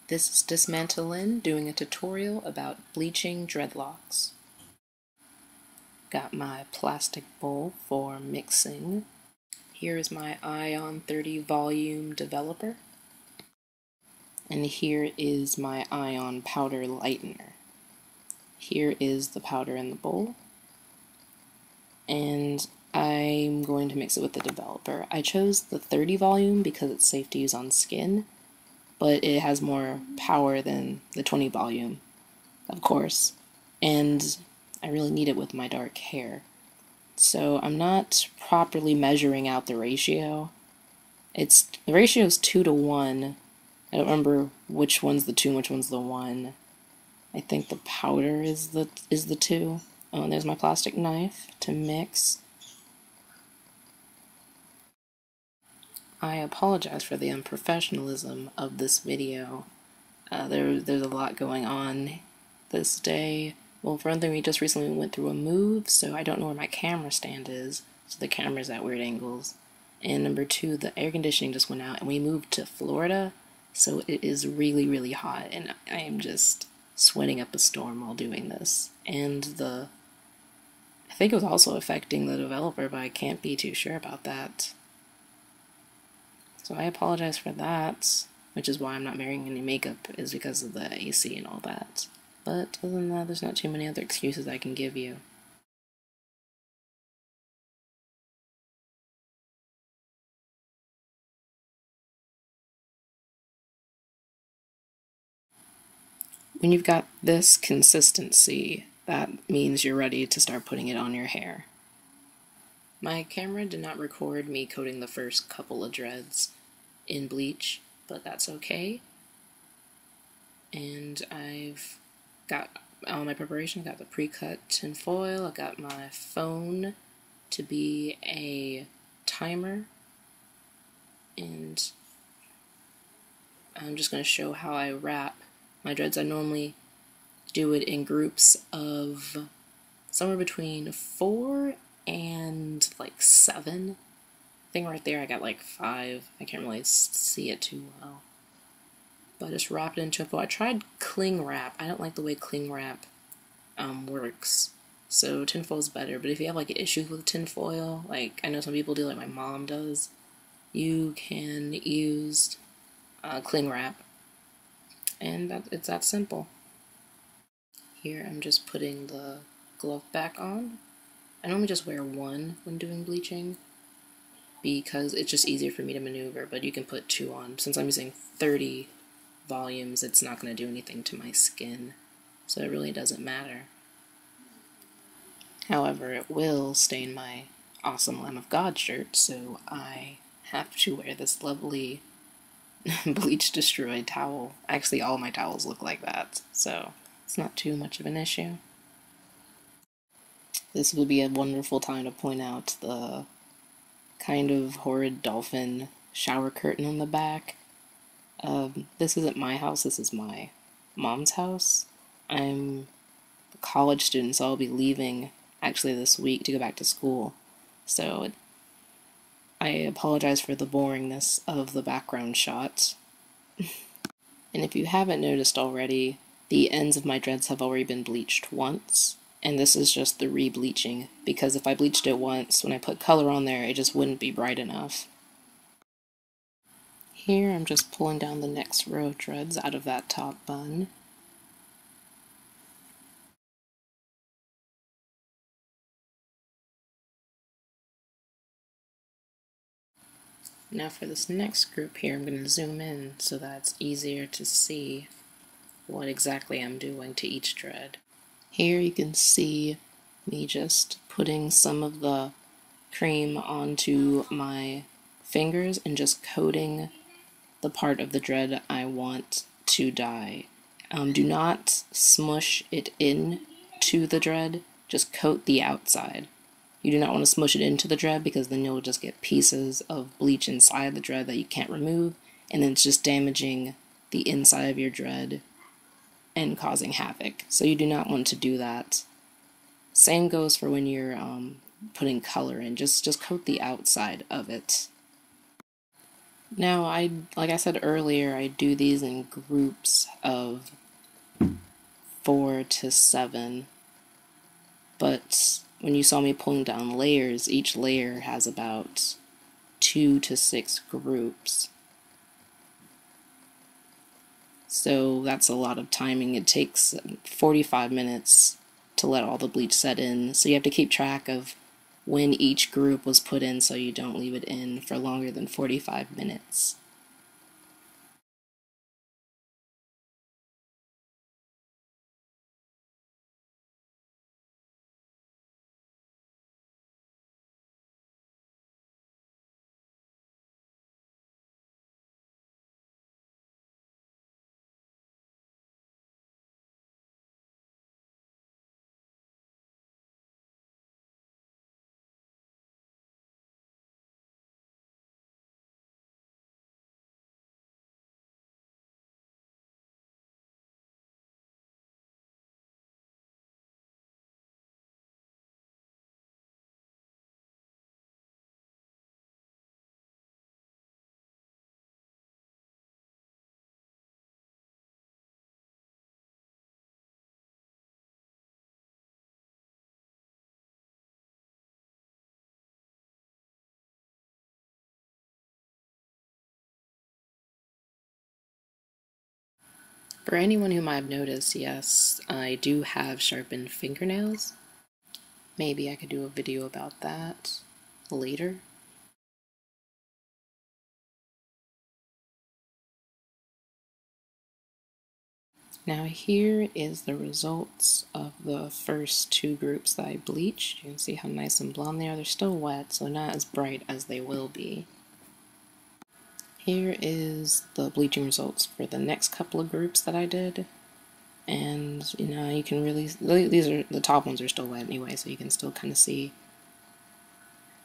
This is Dismantlin doing a tutorial about bleaching dreadlocks. Got my plastic bowl for mixing. Here is my Ion 30 volume developer. And here is my Ion powder lightener. Here is the powder in the bowl. And I'm going to mix it with the developer. I chose the 30 volume because it's safe to use on skin, but it has more power than the 20 volume, of course, and I really need it with my dark hair. So I'm not properly measuring out the ratio. The ratio is 2 to 1. I don't remember which one's the 2 and which one's the 1. I think the powder is the 2. Oh, and there's my plastic knife to mix. I apologize for the unprofessionalism of this video. There's a lot going on this day. Well, for one thing, we just recently went through a move, so I don't know where my camera stand is, so the camera's at weird angles. And number 2, the air conditioning just went out, and we moved to Florida, so it is really, really hot, and I am just sweating up a storm while doing this. And I think it was also affecting the developer, but I can't be too sure about that. So I apologize for that, which is why I'm not wearing any makeup, is because of the AC and all that. But other than that, there's not too many other excuses I can give you. When you've got this consistency, that means you're ready to start putting it on your hair. My camera did not record me coating the first couple of dreads in bleach, but that's okay. And I've got all my preparation. I got the pre-cut tin foil. I got my phone to be a timer, and I'm just going to show how I wrap my dreads. I normally do it in groups of somewhere between 4 and like 7. I think right there I got like 5. I can't really see it too well. But I just wrapped it in tinfoil. I tried cling wrap. I don't like the way cling wrap works. So tinfoil is better. But if you have like issues with tinfoil, like I know some people do, like my mom does, you can use cling wrap. And it's that simple. Here I'm just putting the glove back on. I normally just wear one when doing bleaching, because it's just easier for me to maneuver, but you can put 2 on. Since I'm using 30 volumes, it's not going to do anything to my skin, so it really doesn't matter. However, it will stain my awesome Lamb of God shirt, so I have to wear this lovely bleach destroyed towel. Actually, all my towels look like that, so it's not too much of an issue. This would be a wonderful time to point out the kind of horrid dolphin shower curtain on the back. This isn't my house, this is my mom's house. I'm a college student, so I'll be leaving actually this week to go back to school. So I apologize for the boringness of the background shots. And if you haven't noticed already, the ends of my dreads have already been bleached once. And this is just the re-bleaching, because if I bleached it once, when I put color on there, it just wouldn't be bright enough. Here I'm just pulling down the next row of dreads out of that top bun. Now for this next group here, I'm going to zoom in so that it's easier to see what exactly I'm doing to each dread. Here you can see me just putting some of the cream onto my fingers and just coating the part of the dread I want to dye. Do not smush it in to the dread, just coat the outside. You do not want to smush it into the dread, because then you'll just get pieces of bleach inside the dread that you can't remove, and then it's just damaging the inside of your dread and causing havoc. So you do not want to do that. Same goes for when you're putting color in. Just coat the outside of it. Now, like I said earlier, I do these in groups of 4 to 7, but when you saw me pulling down layers, each layer has about 2 to 6 groups. So that's a lot of timing. It takes 45 minutes to let all the bleach set in. So you have to keep track of when each group was put in so you don't leave it in for longer than 45 minutes. For anyone who might have noticed, yes, I do have sharpened fingernails. Maybe I could do a video about that later. Now here is the results of the first 2 groups that I bleached. You can see how nice and blonde they are. They're still wet, so not as bright as they will be. Here is the bleaching results for the next couple of groups that I did. And, you can really, the top ones are still wet anyway, so you can still kind of see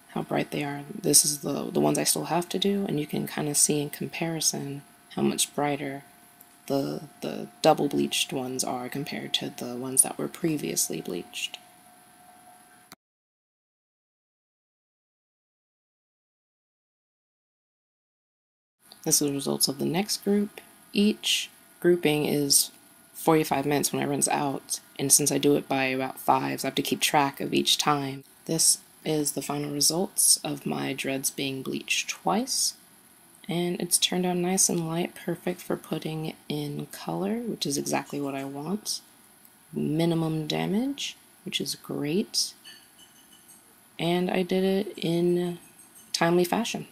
how bright they are. This is the ones I still have to do, and you can kind of see in comparison how much brighter the double bleached ones are compared to the ones that were previously bleached. This is the results of the next group. Each grouping is 45 minutes when it runs out, and since I do it by about 5s, I have to keep track of each time. This is the final results of my dreads being bleached twice, and it's turned out nice and light, perfect for putting in color, which is exactly what I want. Minimum damage, which is great, and I did it in timely fashion.